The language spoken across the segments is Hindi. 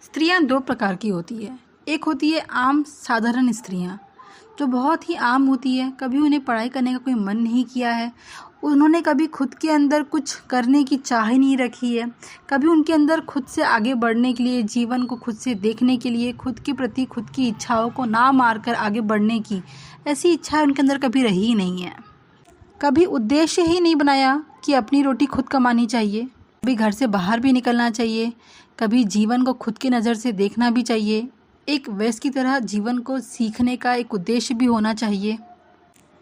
स्त्रियां दो प्रकार की होती है। एक होती है आम साधारण स्त्रियां, जो बहुत ही आम होती है। कभी उन्हें पढ़ाई करने का कोई मन नहीं किया है, उन्होंने कभी खुद के अंदर कुछ करने की चाह नहीं रखी है, कभी उनके अंदर खुद से आगे बढ़ने के लिए, जीवन को खुद से देखने के लिए, खुद के प्रति खुद की इच्छाओं को ना मारकर आगे बढ़ने की ऐसी इच्छा उनके अंदर कभी रही ही नहीं है। कभी उद्देश्य ही नहीं बनाया कि अपनी रोटी खुद कमानी चाहिए, कभी घर से बाहर भी निकलना चाहिए, कभी जीवन को खुद की नज़र से देखना भी चाहिए। एक वयस्क की तरह जीवन को सीखने का एक उद्देश्य भी होना चाहिए।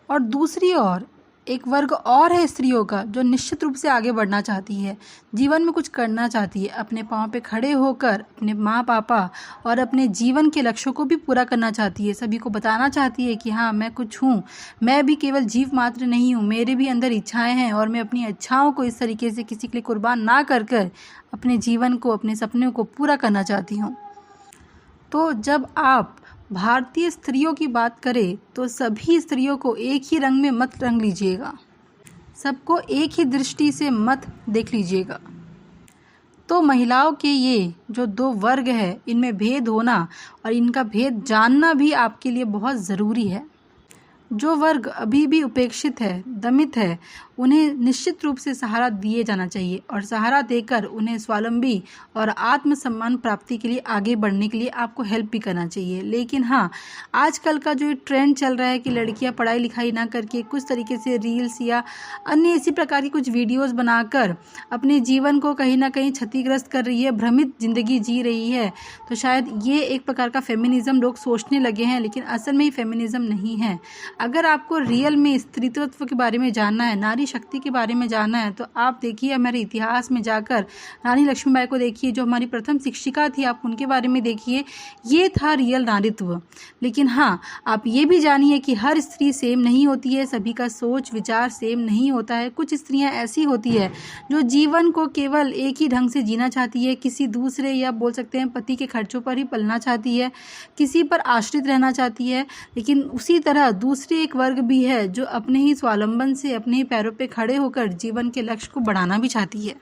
और दूसरी ओर एक वर्ग और है स्त्रियों का, जो निश्चित रूप से आगे बढ़ना चाहती है, जीवन में कुछ करना चाहती है, अपने पाँव पे खड़े होकर अपने माँ पापा और अपने जीवन के लक्ष्यों को भी पूरा करना चाहती है। सभी को बताना चाहती है कि हाँ, मैं कुछ हूँ, मैं भी केवल जीव मात्र नहीं हूँ, मेरे भी अंदर इच्छाएं हैं और मैं अपनी इच्छाओं को इस तरीके से किसी के लिए कुर्बान ना कर कर अपने जीवन को, अपने सपनों को पूरा करना चाहती हूँ। तो जब आप भारतीय स्त्रियों की बात करें तो सभी स्त्रियों को एक ही रंग में मत रंग लीजिएगा, सबको एक ही दृष्टि से मत देख लीजिएगा। तो महिलाओं के ये जो दो वर्ग है, इनमें भेद होना और इनका भेद जानना भी आपके लिए बहुत ज़रूरी है। जो वर्ग अभी भी उपेक्षित है, दमित है, उन्हें निश्चित रूप से सहारा दिए जाना चाहिए और सहारा देकर उन्हें स्वावलंबी और आत्मसम्मान प्राप्ति के लिए आगे बढ़ने के लिए आपको हेल्प भी करना चाहिए। लेकिन हाँ, आजकल का जो ट्रेंड चल रहा है कि लड़कियां पढ़ाई लिखाई ना करके कुछ तरीके से रील्स या अन्य इसी प्रकार की कुछ वीडियोस बनाकर अपने जीवन को कहीं ना कहीं क्षतिग्रस्त कर रही है, भ्रमित जिंदगी जी रही है, तो शायद ये एक प्रकार का फेमिनिज्म लोग सोचने लगे हैं, लेकिन असल में ही फेमिनिज्म नहीं है। अगर आपको रियल में स्त्रीत्व के बारे में जानना है, नारी शक्ति के बारे में जानना है, तो आप देखिए हमारे इतिहास में जाकर रानी लक्ष्मीबाई को देखिए, जो हमारी प्रथम शिक्षिका थी, आप उनके बारे में देखिए। ये था रियल नारीत्व। लेकिन हाँ, आप ये भी जानिए कि हर स्त्री सेम नहीं होती है, सभी का सोच विचार सेम नहीं होता है। कुछ स्त्रियां ऐसी होती है जो जीवन को केवल एक ही ढंग से जीना चाहती है, किसी दूसरे या बोल सकते हैं पति के खर्चों पर ही पलना चाहती है, किसी पर आश्रित रहना चाहती है। लेकिन उसी तरह दूसरी एक वर्ग भी है जो अपने ही स्वावलंबन से अपने ही पैरों पे खड़े होकर जीवन के लक्ष्य को बढ़ाना भी चाहती है।